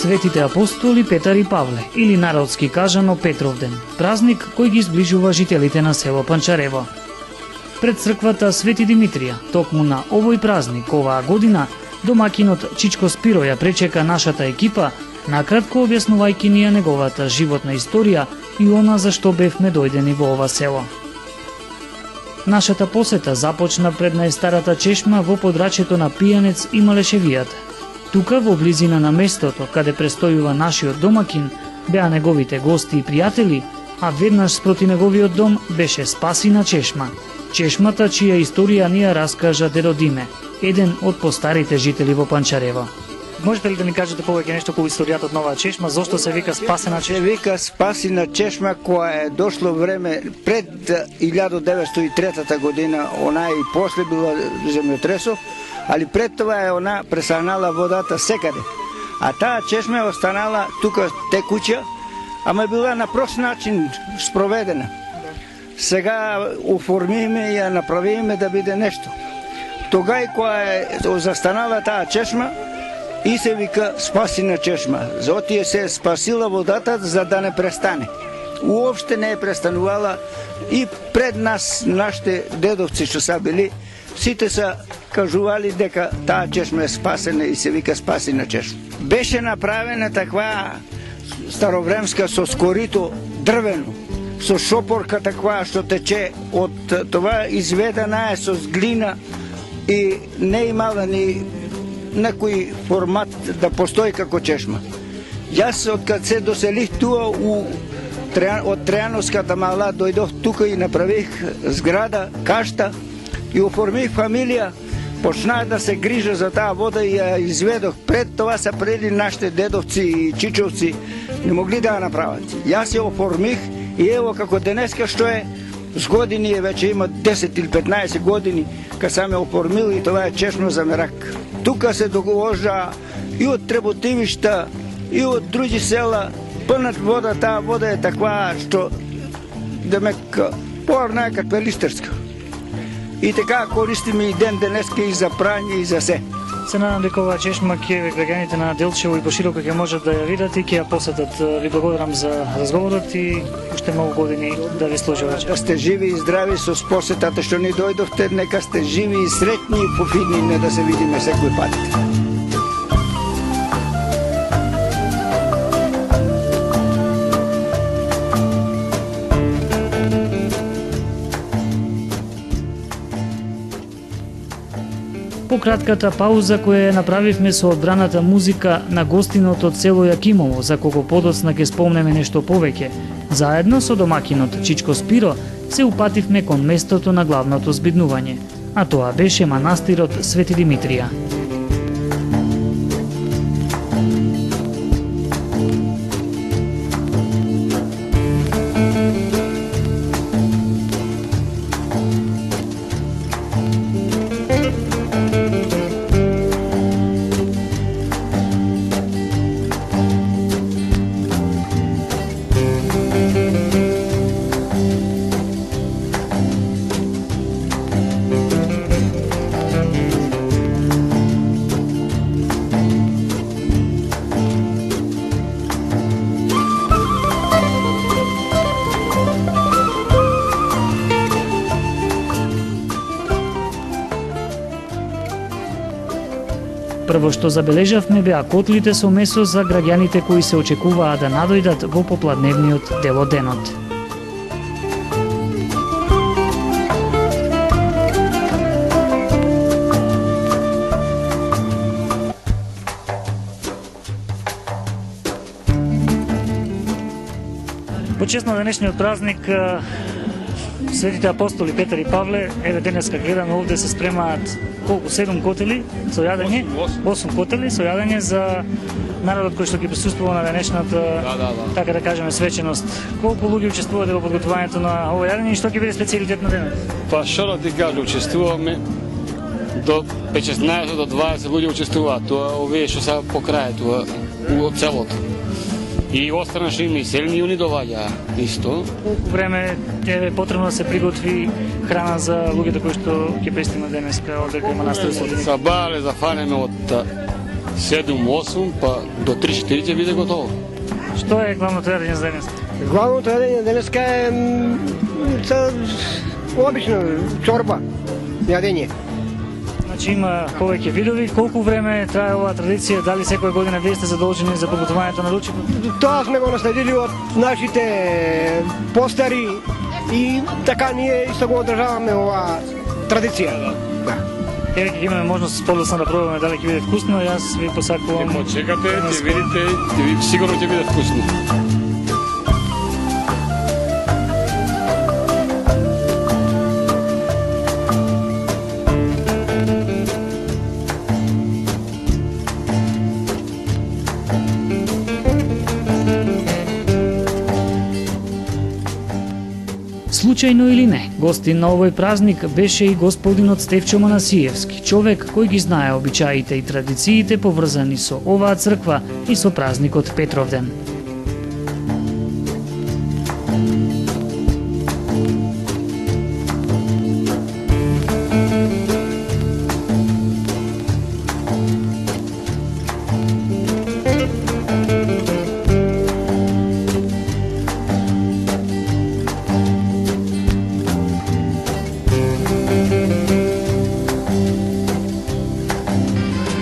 Светите апостоли Петар и Павле, или народски кажано Петровден, празник кој ги зближува жителите на село Панчарево. Пред црквата Свети Димитрија, токму на овој празник оваа година, домакинот Чичко Спиро ја пречека нашата екипа, накратко објаснувајќи ни ја неговата животна историја и она за што бевме дојдени во ова село. Нашата посета започна пред најстарата чешма во подрачјето на Пијанец и Малешевијата. Тука, во близина на местото каде престојува нашиот домакин, беа неговите гости и пријатели, а веднаш спроти неговиот дом беше спасина чешма. Чешмата чија историја ни ја раскажа дедо Диме, еден од постарите жители во Панчарево. Можете ли да ни кажете повеќе нешто по историјата од оваа чешма, зошто се вика спасена чешма? Се вика спасена чешма која е дошло време пред 1903 година, она и после било земјотресов, али пред това е она пресагнала водата секаде. А таа чешма е останала тука текуча, ама била на прост начин спроведена. Сега оформиме ја направиме да биде нешто. Тогај која е застанала таа чешма и се вика спасина чешма. Затоа се е спасила водата за да не престане. Уопште не е престанувала и пред нас, нашите дедовци што са били, сите са кажували дека таа чешма е спасена и се вика спасина чешма. Беше направена таква старовремска со скорито дрвено, со шопорка таква што тече од това изведена е со глина и не имала ни некој формат да постои како чешма. Јас откад се доселих туа од Тројановската мала дојдох тука и направих зграда, кашта и оформих фамилија, почнах да се грижа за таа вода и ја изведох. Пред тоа се преди нашите дедовци и чичовци не могли да ја направат. Јас ја оформих и ево како денеска што е, с години е веќе има 10 или 15 години кога сам ја оформил и тоа е чешма за мерак. Тука се доложа и од Треботивишта и од други села пълнат вода, таа вода е таква што демек порна е каква листерска. И така користиме и ден денеска и за прање и за се. Се надам дека оваа чешма ќе граѓаните на Делчево и пошироко ќе можат да ја видат и ќе ја посетат. Ви благодарам за разговорот и уште многу години да ви служи оваа чешма. Да сте живи и здрави со посетата што ни дојдовте, нека сте живи и среќни и пофидни, не да се видиме секој пат. По кратката пауза која ја направивме со одбраната музика на гостинот од село Јакимово, за кого подоцна ќе спомнеме нешто повеќе, заедно со домакинот Чичко Спиро се упативме кон местото на главното збиднување, а тоа беше манастирот Свети Димитрија. Прво што забележавме беа котлите со месо за граѓаните кои се очекуваа да надојдат во попладневниот дел од денот. По чест на денешниот празник Светите апостоли Петар и Павле, еве денеска гледаме овде се спремаат колку 7 котели со јадење, 8 котели со јадење за народот кој што ќе присуствува на денешната, така да кажеме, свеченост. Колку луѓе учествувате во подготвувањето на ова јадење и што ќе биде специјалитет на денот? Па што да ти кажам, учествуваме до 15 до 20 луѓе учествуваат, тоа овие што се по крај тоа во целото. И останаше и селни јуни доваѓа исто. Колку време е потребно да се приготви храна за луѓето кои што ќе пристигнат денеска од дека манастирот Свети Димитрија? Сабале зафанеме од 7-8, па до 3-4 ќе биде готово. Што е главното јадење за денес? Главното јадење денеска е обично чорба јадење. Значи има повеќе видови. Колку време трае оваа традиција? Дали секоја година вие сте задолжени за приготвувањето на ручекот? Тоа сме го наследили од нашите постари и така ние исто го одржаваме оваа традиција. Да. Еве ќе имаме можност подоцна да пробаме дали ќе биде вкусно. Јас ви посакувам. Почекате, ќе видите, сигурно ќе биде вкусно. Случајно или не, гостин на овој празник беше и господинот Стефчо Манасиевски, човек кој ги знае обичаите и традициите поврзани со оваа црква и со празникот Петровден.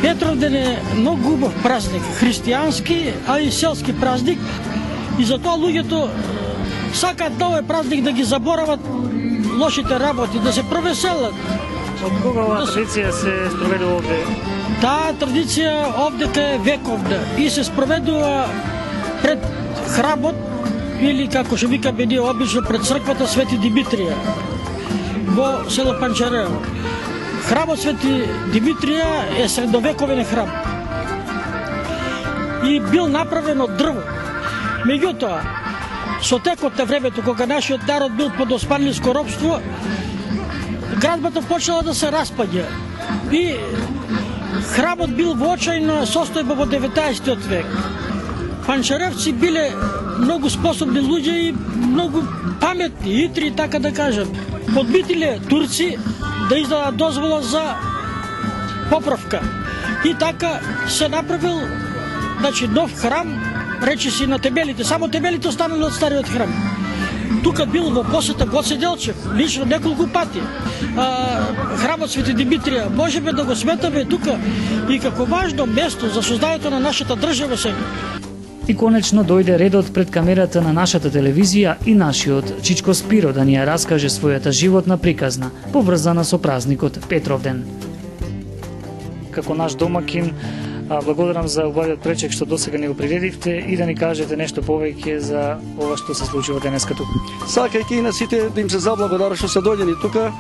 Петровден е многу убав празник, христијански, а и селски празник. И затоа луѓето сакаат на овој празник да ги заборават лошите работи, да се провеселат. Од кога оваа традиција се спроведува овде? Таа традиција овдека е вековна и се спроведува пред храмот или како што викаме ние обично пред црквата Свети Димитрија во село Панчарево. Храмот Свети Димитрија е средновековен храм и бил направен од дрво. Меѓутоа, со текот на времето, кога нашиот народ бил под османлиско робство, градбата почела да се распаѓа и храмот бил во очајна состојба во 19 век. Панчаревци биле многу способни луѓе и многу паметни, итри, така да кажам. Подбитиле турци да издадат дозвола за поправка. И така се направил нов храм, речиси на Тебелите. Само Тебелите останали од стариот храм. Тука бил во посета Гоце Делчев, лично неколку пати. Храмот Свети Димитрија можеме да го сметаме тука и како важно место за созданието на нашата држава сега. И конечно дојде редот пред камерата на нашата телевизија и нашиот Чичко Спиро да ни ја раскаже својата животна приказна, поврзана со празникот Петровден. Како наш домакин, благодарам за убавиот пречек што досега ни го приредивте и да ни кажете нешто повеќе за ова што се случува денеска тука. Сакајќи на сите да им се заблагодарам што се дојдени тука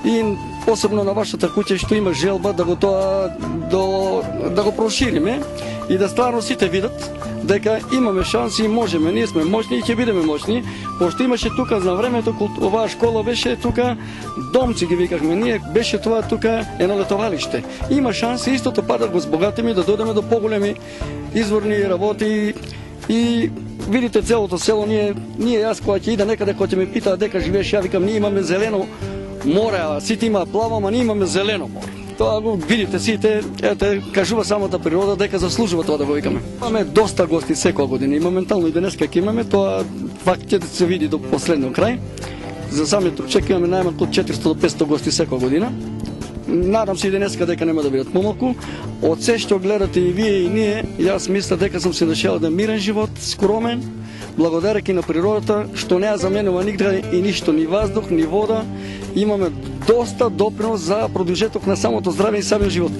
и посебно на вашата куќа што има желба да го прошириме и да стварно сите видат дека имаме шанси и можеме, ние сме моćни и ќе бидеме моćни, пошто имаше тука за времето оваа школа беше тука, домци ги викахме ние, беше тоа тука едно летовалиште. Има шанси истото па да го збогатиме, да дојдеме до поголеми изворни работи и видите целото село, ние јас кога ќе ида некаде кога ќе ме питаат дека живееш, ја викам ние имаме зелено море, а сите имаат плаво, ама ние имаме зелено море. Тоа го видите сите, ете, кажува самата природа дека заслужува тоа да го викаме. Имаме доста гости секоја година и моментално и денеска ќе имаме, тоа факт ќе се види до последно крај. За самиот ручек имаме најмалку од 400 до 500 гости секоја година. Надам се и денеска дека нема да бидат помалку. Од се што гледате и вие и ние, јас мисля дека сум се нашел да мирен живот, скромен, благодарејќи на природата, што не ја заменува нигде и ништо, ни воздух, ни вода. Имаме доста допринос за продолжеток на самото здраве и самиот живот.